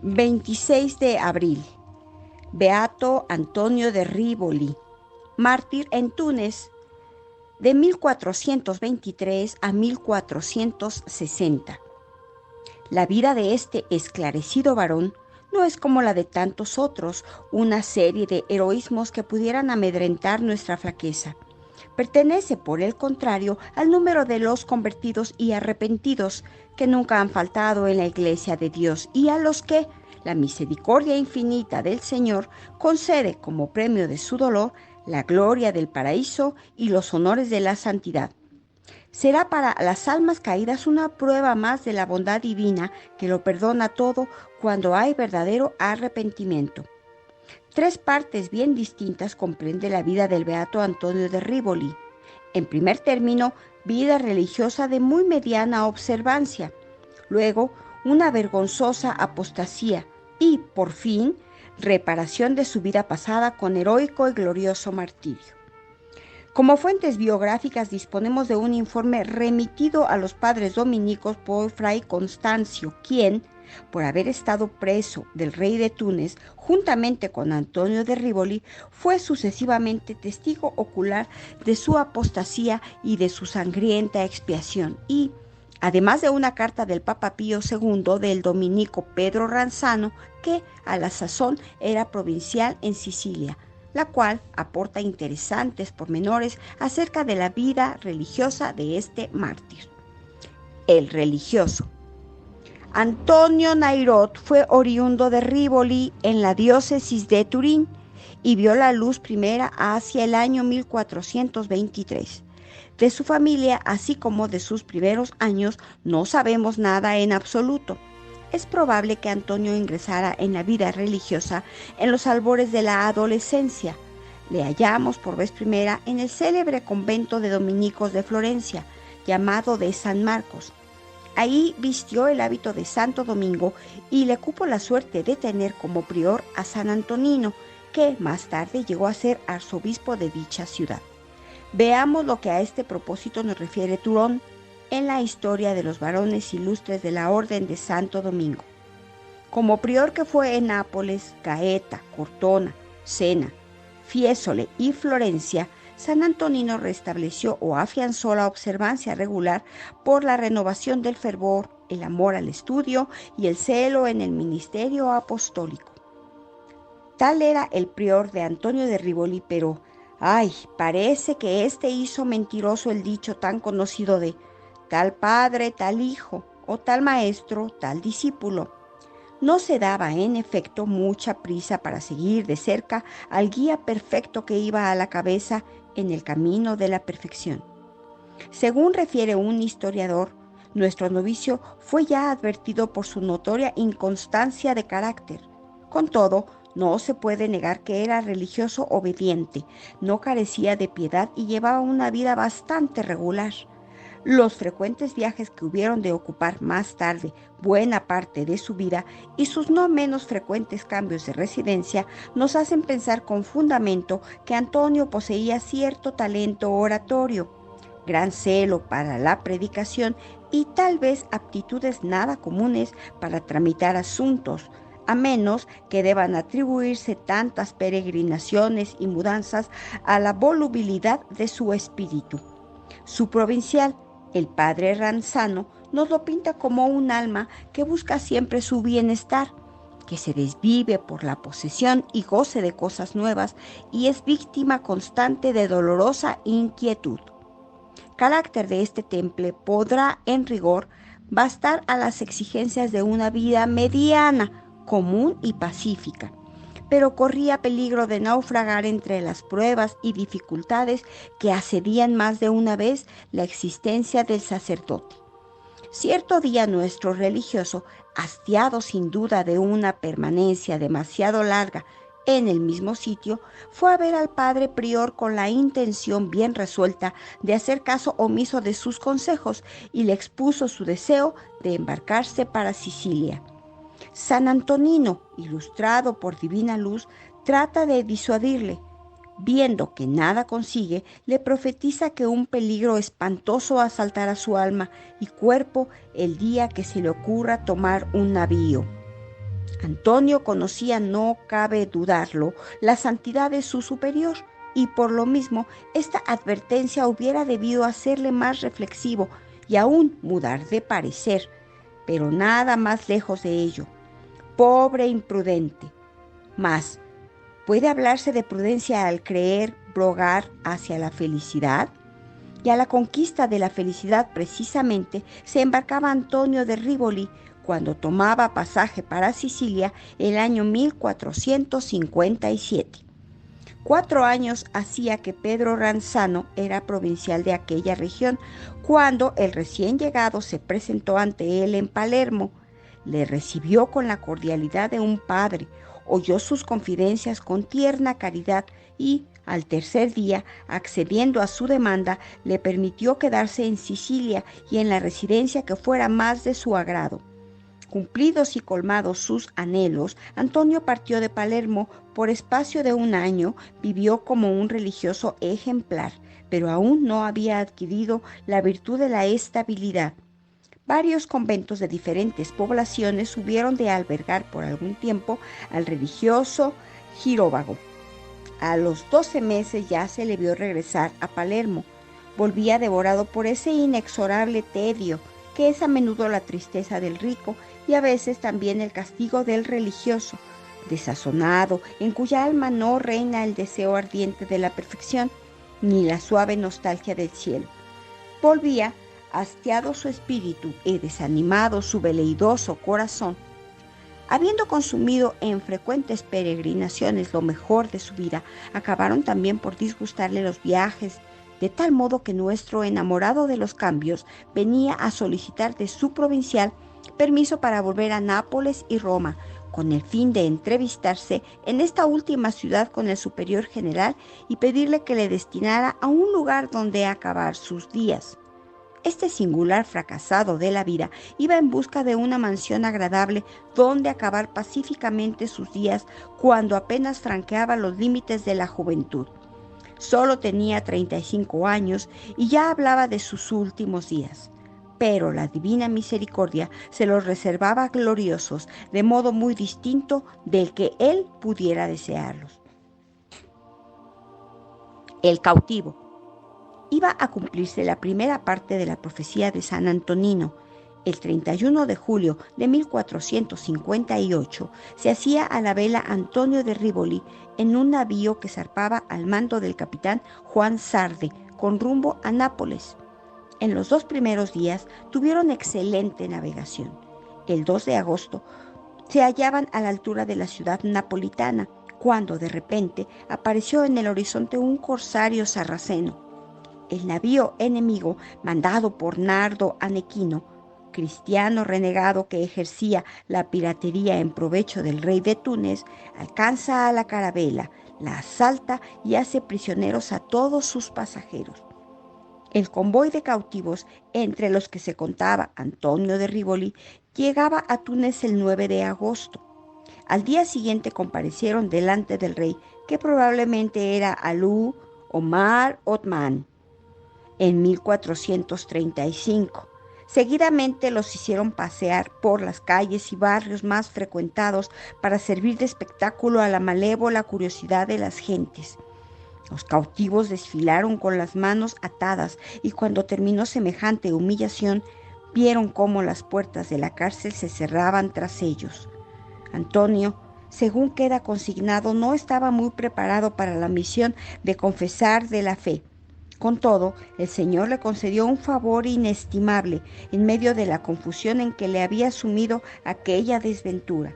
26 de abril. Beato Antonio de Rivoli, mártir en Túnez de 1423 a 1460. La vida de este esclarecido varón no es como la de tantos otros, una serie de heroísmos que pudieran amedrentar nuestra flaqueza. Pertenece, por el contrario, al número de los convertidos y arrepentidos que nunca han faltado en la Iglesia de Dios y a los que la misericordia infinita del Señor concede como premio de su dolor la gloria del paraíso y los honores de la santidad. Será para las almas caídas una prueba más de la bondad divina que lo perdona todo cuando hay verdadero arrepentimiento. Tres partes bien distintas comprende la vida del beato Antonio de Rivoli. En primer término, vida religiosa de muy mediana observancia. Luego, una vergonzosa apostasía y, por fin, reparación de su vida pasada con heroico y glorioso martirio. Como fuentes biográficas disponemos de un informe remitido a los padres dominicos por Fray Constancio, quien, por haber estado preso del rey de Túnez, juntamente con Antonio de Rivoli, fue sucesivamente testigo ocular de su apostasía y de su sangrienta expiación, y, además de una carta del Papa Pío II del dominico Pedro Ranzano, que a la sazón era provincial en Sicilia, la cual aporta interesantes pormenores acerca de la vida religiosa de este mártir. El religioso. Antonio Nairot fue oriundo de Rivoli en la diócesis de Turín y vio la luz primera hacia el año 1423. De su familia, así como de sus primeros años, no sabemos nada en absoluto. Es probable que Antonio ingresara en la vida religiosa en los albores de la adolescencia. Le hallamos por vez primera en el célebre convento de dominicos de Florencia, llamado de San Marcos. Ahí vistió el hábito de Santo Domingo y le cupo la suerte de tener como prior a San Antonino, que más tarde llegó a ser arzobispo de dicha ciudad. Veamos lo que a este propósito nos refiere Turón en la historia de los varones ilustres de la Orden de Santo Domingo. Como prior que fue en Nápoles, Gaeta, Cortona, Sena, Fiesole y Florencia, San Antonino restableció o afianzó la observancia regular por la renovación del fervor, el amor al estudio y el celo en el ministerio apostólico. Tal era el prior de Antonio de Rivoli, pero, parece que éste hizo mentiroso el dicho tan conocido de tal padre, tal hijo, o tal maestro, tal discípulo. No se daba, en efecto, mucha prisa para seguir de cerca al guía perfecto que iba a la cabeza en el camino de la perfección. Según refiere un historiador, nuestro novicio fue ya advertido por su notoria inconstancia de carácter. Con todo, no se puede negar que era religioso obediente, no carecía de piedad y llevaba una vida bastante regular. Los frecuentes viajes que hubieron de ocupar más tarde buena parte de su vida y sus no menos frecuentes cambios de residencia nos hacen pensar con fundamento que Antonio poseía cierto talento oratorio, gran celo para la predicación y tal vez aptitudes nada comunes para tramitar asuntos, a menos que deban atribuirse tantas peregrinaciones y mudanzas a la volubilidad de su espíritu. Su provincial, el padre Ranzano, nos lo pinta como un alma que busca siempre su bienestar, que se desvive por la posesión y goce de cosas nuevas y es víctima constante de dolorosa inquietud. Carácter de este temple podrá, en rigor, bastar a las exigencias de una vida mediana, común y pacífica, pero corría peligro de naufragar entre las pruebas y dificultades que asedían más de una vez la existencia del sacerdote. Cierto día nuestro religioso, hastiado sin duda de una permanencia demasiado larga en el mismo sitio, fue a ver al padre prior con la intención bien resuelta de hacer caso omiso de sus consejos y le expuso su deseo de embarcarse para Sicilia. San Antonino, ilustrado por divina luz, trata de disuadirle. Viendo que nada consigue, le profetiza que un peligro espantoso asaltará su alma y cuerpo el día que se le ocurra tomar un navío. Antonio conocía, no cabe dudarlo, la santidad de su superior, y por lo mismo esta advertencia hubiera debido hacerle más reflexivo y aún mudar de parecer, pero nada más lejos de ello. Pobre imprudente. Mas, ¿puede hablarse de prudencia al creer brogar hacia la felicidad? Y a la conquista de la felicidad precisamente se embarcaba Antonio de Rivoli cuando tomaba pasaje para Sicilia el año 1457. 4 años hacía que Pedro Ranzano era provincial de aquella región, cuando el recién llegado se presentó ante él en Palermo. Le recibió con la cordialidad de un padre, oyó sus confidencias con tierna caridad y, al tercer día, accediendo a su demanda, le permitió quedarse en Sicilia y en la residencia que fuera más de su agrado. Cumplidos y colmados sus anhelos, Antonio partió de Palermo. Por espacio de 1 año vivió como un religioso ejemplar, pero aún no había adquirido la virtud de la estabilidad. Varios conventos de diferentes poblaciones hubieron de albergar por algún tiempo al religioso giróvago. A los 12 meses ya se le vio regresar a Palermo. Volvía devorado por ese inexorable tedio, que es a menudo la tristeza del rico y a veces también el castigo del religioso, desazonado, en cuya alma no reina el deseo ardiente de la perfección, ni la suave nostalgia del cielo. Volvía, hastiado su espíritu y desanimado su veleidoso corazón. Habiendo consumido en frecuentes peregrinaciones lo mejor de su vida, acabaron también por disgustarle los viajes, de tal modo que nuestro enamorado de los cambios venía a solicitar de su provincial permiso para volver a Nápoles y Roma, con el fin de entrevistarse en esta última ciudad con el superior general y pedirle que le destinara a un lugar donde acabar sus días. Este singular fracasado de la vida iba en busca de una mansión agradable donde acabar pacíficamente sus días cuando apenas franqueaba los límites de la juventud. Solo tenía 35 años y ya hablaba de sus últimos días. Pero la divina misericordia se los reservaba gloriosos, de modo muy distinto del que él pudiera desearlos. El cautivo. Iba a cumplirse la primera parte de la profecía de San Antonino. El 31 de julio de 1458 se hacía a la vela Antonio de Rivoli en un navío que zarpaba al mando del capitán Juan Sarde con rumbo a Nápoles. En los 2 primeros días tuvieron excelente navegación. El 2 de agosto se hallaban a la altura de la ciudad napolitana, cuando de repente apareció en el horizonte un corsario sarraceno. El navío enemigo, mandado por Nardo Anequino, cristiano renegado que ejercía la piratería en provecho del rey de Túnez, alcanza a la carabela, la asalta y hace prisioneros a todos sus pasajeros. El convoy de cautivos, entre los que se contaba Antonio de Rivoli, llegaba a Túnez el 9 de agosto. Al día siguiente comparecieron delante del rey, que probablemente era Alú Omar Othman, en 1435. Seguidamente los hicieron pasear por las calles y barrios más frecuentados para servir de espectáculo a la malévola curiosidad de las gentes. Los cautivos desfilaron con las manos atadas y cuando terminó semejante humillación, vieron cómo las puertas de la cárcel se cerraban tras ellos. Antonio, según queda consignado, no estaba muy preparado para la misión de confesar de la fe. Con todo, el Señor le concedió un favor inestimable en medio de la confusión en que le había sumido aquella desventura.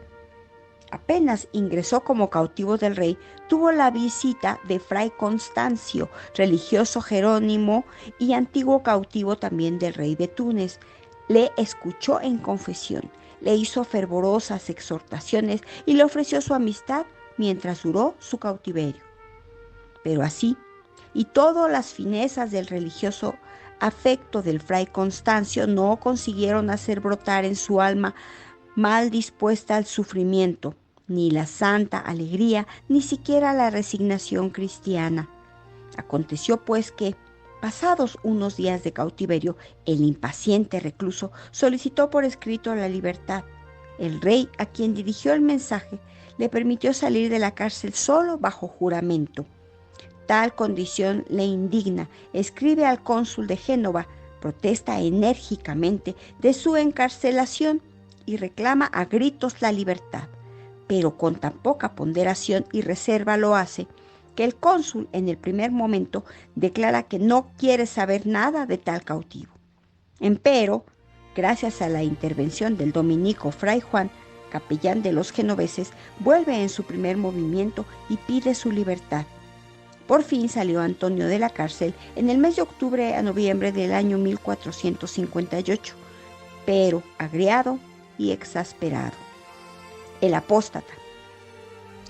Apenas ingresó como cautivo del rey, tuvo la visita de Fray Constancio, religioso jerónimo y antiguo cautivo también del rey de Túnez. Le escuchó en confesión, le hizo fervorosas exhortaciones y le ofreció su amistad mientras duró su cautiverio. Pero así, y todas las finezas del religioso afecto del Fray Constancio no consiguieron hacer brotar en su alma mal dispuesta al sufrimiento, ni la santa alegría, ni siquiera la resignación cristiana. Aconteció pues que, pasados unos días de cautiverio, el impaciente recluso solicitó por escrito la libertad. El rey, a quien dirigió el mensaje, le permitió salir de la cárcel solo bajo juramento. Tal condición le indigna. Escribe al cónsul de Génova, protesta enérgicamente de su encarcelación y reclama a gritos la libertad, pero con tan poca ponderación y reserva lo hace, que el cónsul en el primer momento declara que no quiere saber nada de tal cautivo. Empero, gracias a la intervención del dominico Fray Juan, capellán de los genoveses, vuelve en su primer movimiento y pide su libertad. Por fin salió Antonio de la cárcel en el mes de octubre a noviembre del año 1458, pero agriado y exasperado. El apóstata.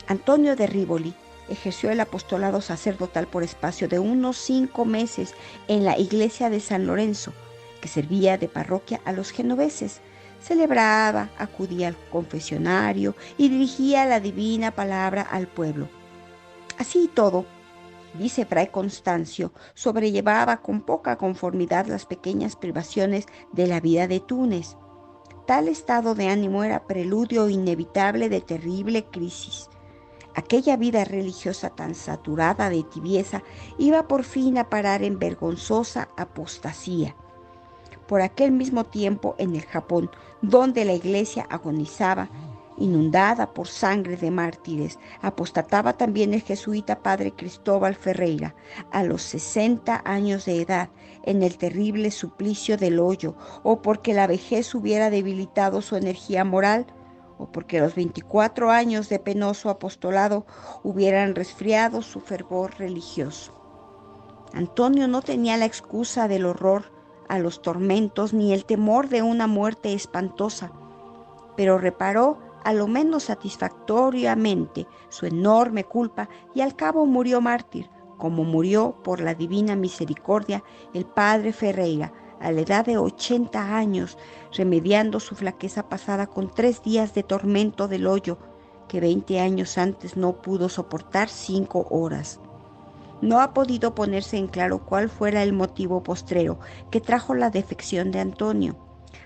Antonio de Rivoli ejerció el apostolado sacerdotal por espacio de unos 5 meses en la iglesia de San Lorenzo, que servía de parroquia a los genoveses. Celebraba, acudía al confesionario y dirigía la divina palabra al pueblo. Así y todo, dice Fray Constancio, sobrellevaba con poca conformidad las pequeñas privaciones de la vida de Túnez. Tal estado de ánimo era preludio inevitable de terrible crisis. Aquella vida religiosa tan saturada de tibieza iba por fin a parar en vergonzosa apostasía. Por aquel mismo tiempo, en el Japón, donde la iglesia agonizaba, inundada por sangre de mártires, apostataba también el jesuita padre Cristóbal Ferreira, a los 60 años de edad, en el terrible suplicio del hoyo, o porque la vejez hubiera debilitado su energía moral, o porque los 24 años de penoso apostolado hubieran resfriado su fervor religioso. Antonio no tenía la excusa del horror a los tormentos ni el temor de una muerte espantosa, pero reparó a lo menos satisfactoriamente su enorme culpa y al cabo murió mártir, como murió por la divina misericordia el padre Ferreira a la edad de 80 años, remediando su flaqueza pasada con 3 días de tormento del hoyo que 20 años antes no pudo soportar 5 horas. No ha podido ponerse en claro cuál fuera el motivo postrero que trajo la defección de Antonio.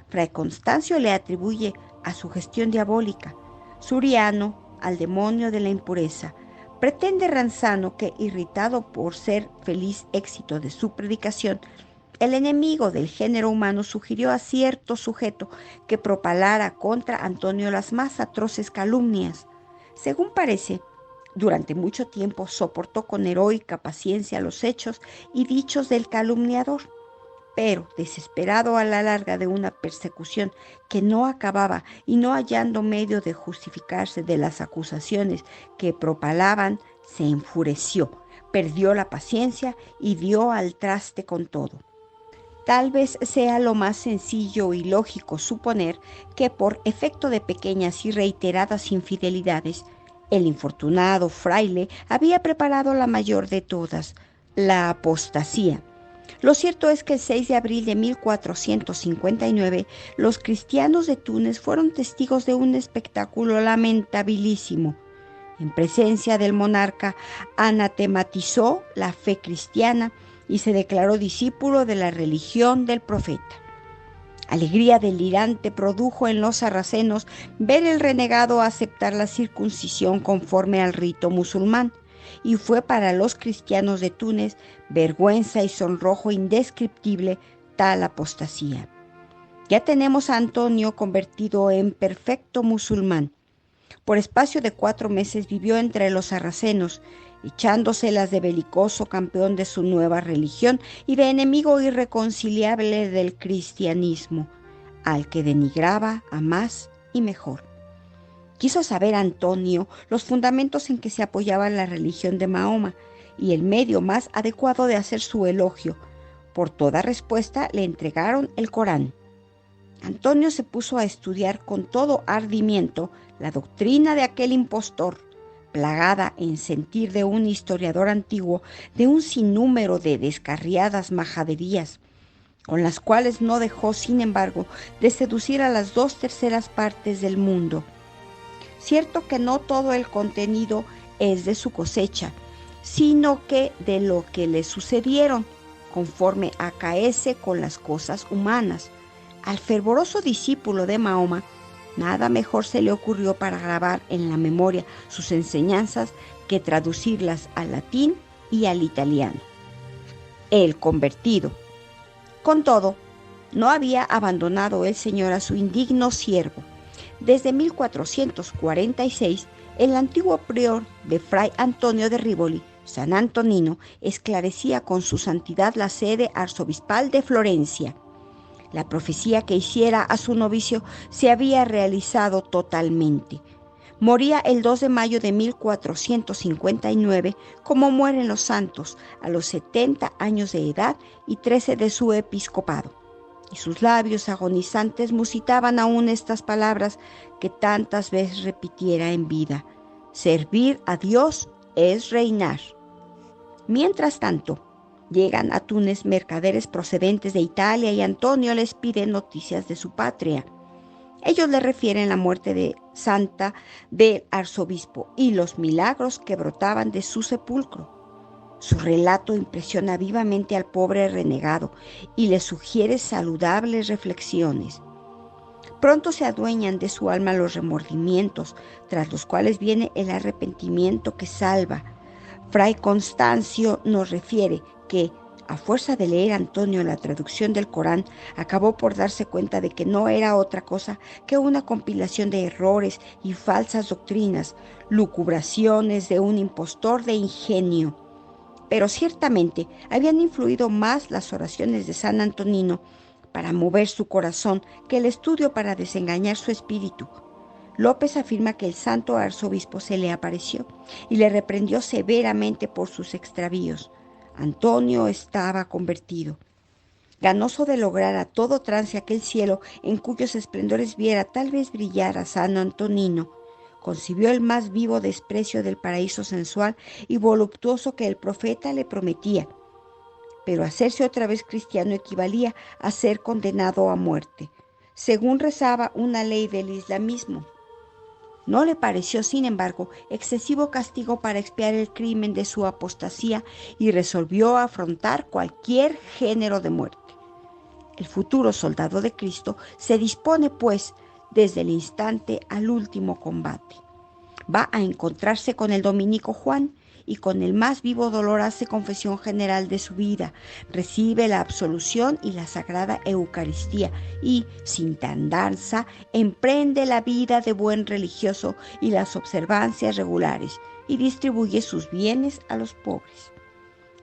Fray Constancio le atribuye a su gestión diabólica, Suriano al demonio de la impureza. Pretende Ranzano que, irritado por ser feliz éxito de su predicación, el enemigo del género humano sugirió a cierto sujeto que propalara contra Antonio las más atroces calumnias. Según parece, durante mucho tiempo soportó con heroica paciencia los hechos y dichos del calumniador, pero desesperado a la larga de una persecución que no acababa y no hallando medio de justificarse de las acusaciones que propalaban, se enfureció, perdió la paciencia y dio al traste con todo. Tal vez sea lo más sencillo y lógico suponer que por efecto de pequeñas y reiteradas infidelidades, el infortunado fraile había preparado la mayor de todas, la apostasía. Lo cierto es que el 6 de abril de 1459 los cristianos de Túnez fueron testigos de un espectáculo lamentabilísimo. En presencia del monarca anatematizó la fe cristiana y se declaró discípulo de la religión del profeta. Alegría delirante produjo en los sarracenos ver el renegado aceptar la circuncisión conforme al rito musulmán, y fue para los cristianos de Túnez vergüenza y sonrojo indescriptible tal apostasía. Ya tenemos a Antonio convertido en perfecto musulmán. Por espacio de 4 meses vivió entre los sarracenos, echándoselas de belicoso campeón de su nueva religión y de enemigo irreconciliable del cristianismo, al que denigraba a más y mejor. Quiso saber Antonio los fundamentos en que se apoyaba la religión de Mahoma y el medio más adecuado de hacer su elogio. Por toda respuesta le entregaron el Corán. Antonio se puso a estudiar con todo ardimiento la doctrina de aquel impostor, plagada en sentir de un historiador antiguo de un sinnúmero de descarriadas majaderías, con las cuales no dejó, sin embargo, de seducir a las 2/3 partes del mundo. Cierto que no todo el contenido es de su cosecha, sino que de lo que le sucedieron, conforme acaece con las cosas humanas. Al fervoroso discípulo de Mahoma Nada mejor se le ocurrió para grabar en la memoria sus enseñanzas que traducirlas al latín y al italiano. El convertido. Con todo, no había abandonado el Señor a su indigno siervo. Desde 1446, el antiguo prior de Fray Antonio de Rivoli, San Antonino, esclarecía con su santidad la sede arzobispal de Florencia. La profecía que hiciera a su novicio se había realizado totalmente. Moría el 2 de mayo de 1459, como mueren los santos, a los 70 años de edad y 13 de su episcopado. Y sus labios agonizantes musitaban aún estas palabras que tantas veces repitiera en vida: servir a Dios es reinar. Mientras tanto, llegan a Túnez mercaderes procedentes de Italia y Antonio les pide noticias de su patria. Ellos le refieren la muerte de santa del arzobispo y los milagros que brotaban de su sepulcro. Su relato impresiona vivamente al pobre renegado y le sugiere saludables reflexiones. Pronto se adueñan de su alma los remordimientos, tras los cuales viene el arrepentimiento que salva. Fray Constancio nos refiere que, a fuerza de leer Antonio la traducción del Corán, acabó por darse cuenta de que no era otra cosa que una compilación de errores y falsas doctrinas, lucubraciones de un impostor de ingenio. Pero ciertamente habían influido más las oraciones de San Antonino para mover su corazón que el estudio para desengañar su espíritu. López afirma que el santo arzobispo se le apareció y le reprendió severamente por sus extravíos. Antonio estaba convertido. Ganoso de lograr a todo trance aquel cielo en cuyos esplendores viera tal vez brillar a San Antonino, concibió el más vivo desprecio del paraíso sensual y voluptuoso que el profeta le prometía. Pero hacerse otra vez cristiano equivalía a ser condenado a muerte, según rezaba una ley del islamismo. No le pareció, sin embargo, excesivo castigo para expiar el crimen de su apostasía y resolvió afrontar cualquier género de muerte. El futuro soldado de Cristo se dispone, pues, desde el instante al último combate. Va a encontrarse con el dominico Juan y con el más vivo dolor hace confesión general de su vida, recibe la absolución y la sagrada Eucaristía y, sin tardanza, emprende la vida de buen religioso y las observancias regulares y distribuye sus bienes a los pobres.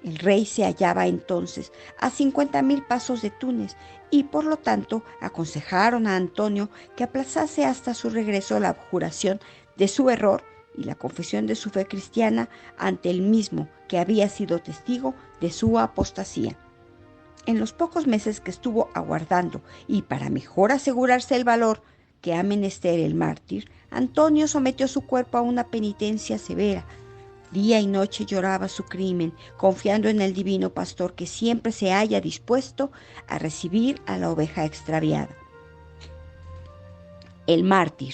El rey se hallaba entonces a 50,000 pasos de Túnez y por lo tanto aconsejaron a Antonio que aplazase hasta su regreso la abjuración de su error y la confesión de su fe cristiana ante el mismo que había sido testigo de su apostasía. En los pocos meses que estuvo aguardando y para mejor asegurarse el valor que ha menester el mártir, Antonio sometió su cuerpo a una penitencia severa. Día y noche lloraba su crimen, confiando en el divino pastor que siempre se halla dispuesto a recibir a la oveja extraviada. El mártir.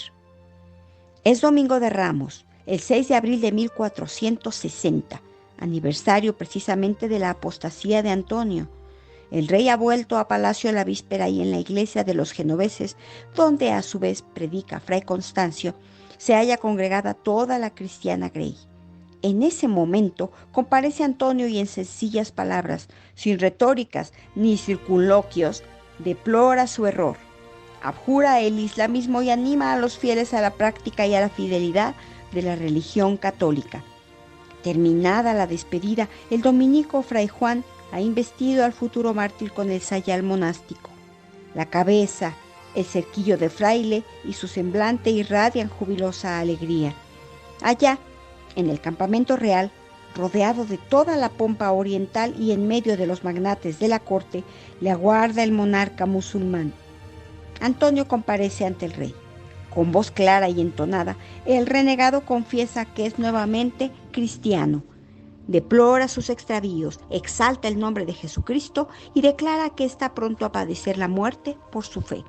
Es Domingo de Ramos, el 6 de abril de 1460, aniversario precisamente de la apostasía de Antonio. El rey ha vuelto a palacio a la víspera y en la iglesia de los genoveses, donde a su vez predica Fray Constancio, se halla congregada toda la cristiana grey. En ese momento comparece Antonio y en sencillas palabras, sin retóricas ni circunloquios, deplora su error. Abjura el islamismo y anima a los fieles a la práctica y a la fidelidad de la religión católica. Terminada la despedida, el dominico Fray Juan ha investido al futuro mártir con el sayal monástico. La cabeza, el cerquillo de fraile y su semblante irradian jubilosa alegría. Allá, en el campamento real, rodeado de toda la pompa oriental y en medio de los magnates de la corte, le aguarda el monarca musulmán. Antonio comparece ante el rey. Con voz clara y entonada, el renegado confiesa que es nuevamente cristiano. Deplora sus extravíos, exalta el nombre de Jesucristo y declara que está pronto a padecer la muerte por su fe.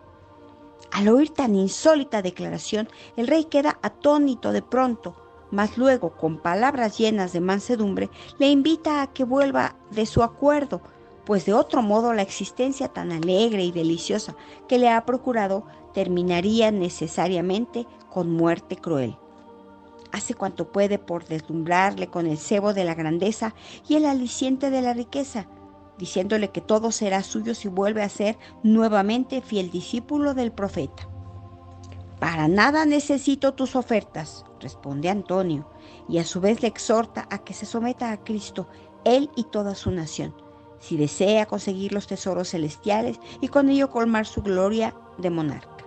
Al oír tan insólita declaración, el rey queda atónito de pronto, mas luego, con palabras llenas de mansedumbre, le invita a que vuelva de su acuerdo, pues de otro modo la existencia tan alegre y deliciosa que le ha procurado terminaría necesariamente con muerte cruel. Hace cuanto puede por deslumbrarle con el cebo de la grandeza y el aliciente de la riqueza, diciéndole que todo será suyo si vuelve a ser nuevamente fiel discípulo del profeta. Para nada necesito tus ofertas, responde Antonio, y a su vez le exhorta a que se someta a Cristo, él y toda su nación, si desea conseguir los tesoros celestiales y con ello colmar su gloria de monarca.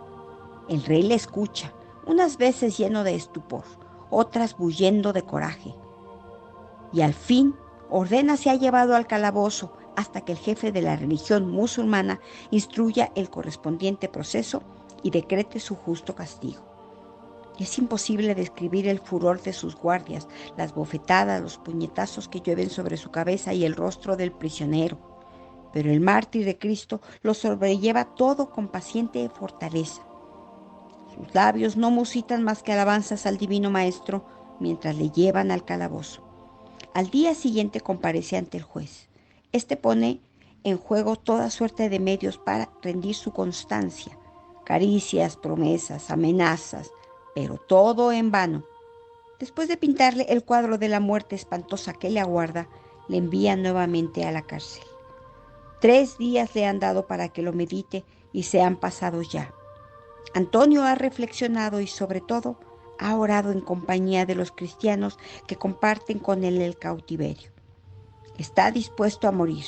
El rey le escucha, unas veces lleno de estupor, otras bullendo de coraje, y al fin ordena sea llevado al calabozo hasta que el jefe de la religión musulmana instruya el correspondiente proceso y decrete su justo castigo. Es imposible describir el furor de sus guardias, las bofetadas, los puñetazos que llueven sobre su cabeza y el rostro del prisionero. Pero el mártir de Cristo lo sobrelleva todo con paciente fortaleza. Sus labios no musitan más que alabanzas al divino Maestro mientras le llevan al calabozo. Al día siguiente comparece ante el juez. Este pone en juego toda suerte de medios para rendir su constancia, caricias, promesas, amenazas, pero todo en vano. Después de pintarle el cuadro de la muerte espantosa que le aguarda, le envía nuevamente a la cárcel. 3 días le han dado para que lo medite y se han pasado ya. Antonio ha reflexionado y sobre todo ha orado en compañía de los cristianos que comparten con él el cautiverio. Está dispuesto a morir.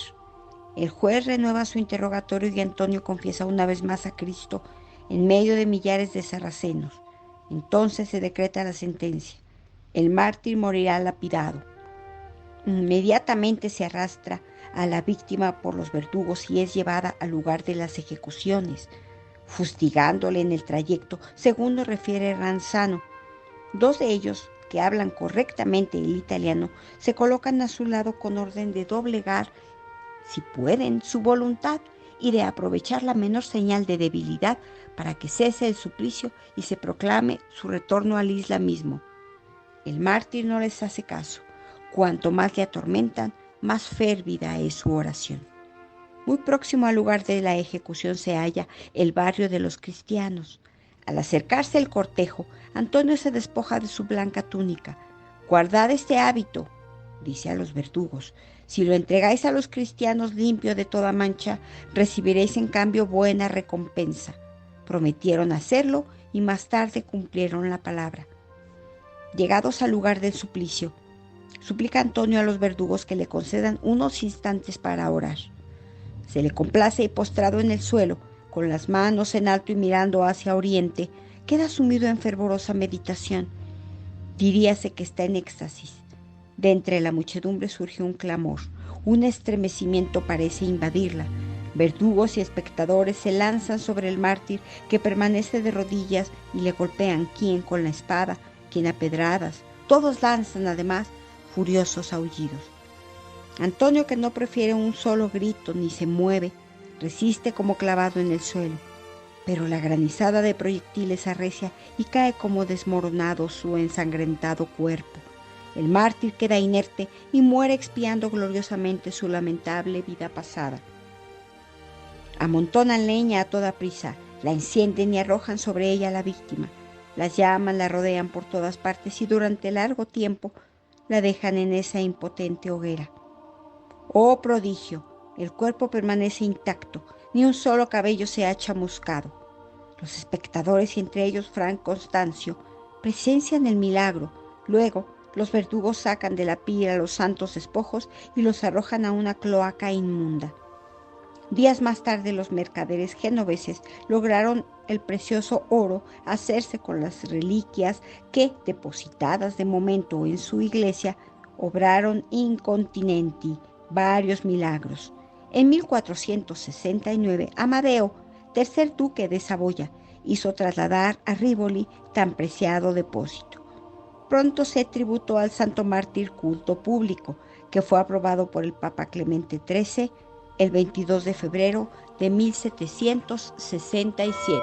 El juez renueva su interrogatorio y Antonio confiesa una vez más a Cristo en medio de millares de sarracenos. Entonces se decreta la sentencia. El mártir morirá lapidado. Inmediatamente se arrastra a la víctima por los verdugos y es llevada al lugar de las ejecuciones, fustigándole en el trayecto, según nos refiere Ranzano. 2 de ellos, que hablan correctamente el italiano, se colocan a su lado con orden de doblegar, si pueden, su voluntad y de aprovechar la menor señal de debilidad para que cese el suplicio y se proclame su retorno al islamismo. El mártir no les hace caso. Cuanto más le atormentan, más férvida es su oración. Muy próximo al lugar de la ejecución se halla el barrio de los cristianos. Al acercarse el cortejo, Antonio se despoja de su blanca túnica. «Guardad este hábito», dice a los verdugos. «Si lo entregáis a los cristianos limpio de toda mancha, recibiréis en cambio buena recompensa». Prometieron hacerlo y más tarde cumplieron la palabra. Llegados al lugar del suplicio, suplica Antonio a los verdugos que le concedan unos instantes para orar. Se le complace y postrado en el suelo, con las manos en alto y mirando hacia oriente, queda sumido en fervorosa meditación. Diríase que está en éxtasis. De entre la muchedumbre surge un clamor, un estremecimiento parece invadirla. Verdugos y espectadores se lanzan sobre el mártir que permanece de rodillas y le golpean, quien con la espada, quien a pedradas. Todos lanzan además furiosos aullidos. Antonio, que no prefiere un solo grito ni se mueve, resiste como clavado en el suelo, pero la granizada de proyectiles arrecia y cae como desmoronado su ensangrentado cuerpo. El mártir queda inerte y muere expiando gloriosamente su lamentable vida pasada. Amontonan leña a toda prisa, la encienden y arrojan sobre ella a la víctima. Las llamas la rodean por todas partes y durante largo tiempo la dejan en esa impotente hoguera. ¡Oh prodigio! El cuerpo permanece intacto, ni un solo cabello se ha chamuscado. Los espectadores, y entre ellos Fray Constancio, presencian el milagro. Luego, los verdugos sacan de la pira los santos despojos y los arrojan a una cloaca inmunda. Días más tarde, los mercaderes genoveses lograron el precioso oro hacerse con las reliquias que, depositadas de momento en su iglesia, obraron incontinenti varios milagros. En 1469, Amadeo, tercer duque de Saboya, hizo trasladar a Rívoli tan preciado depósito. Pronto se tributó al santo mártir culto público, que fue aprobado por el Papa Clemente XIII el 22 de febrero de 1767.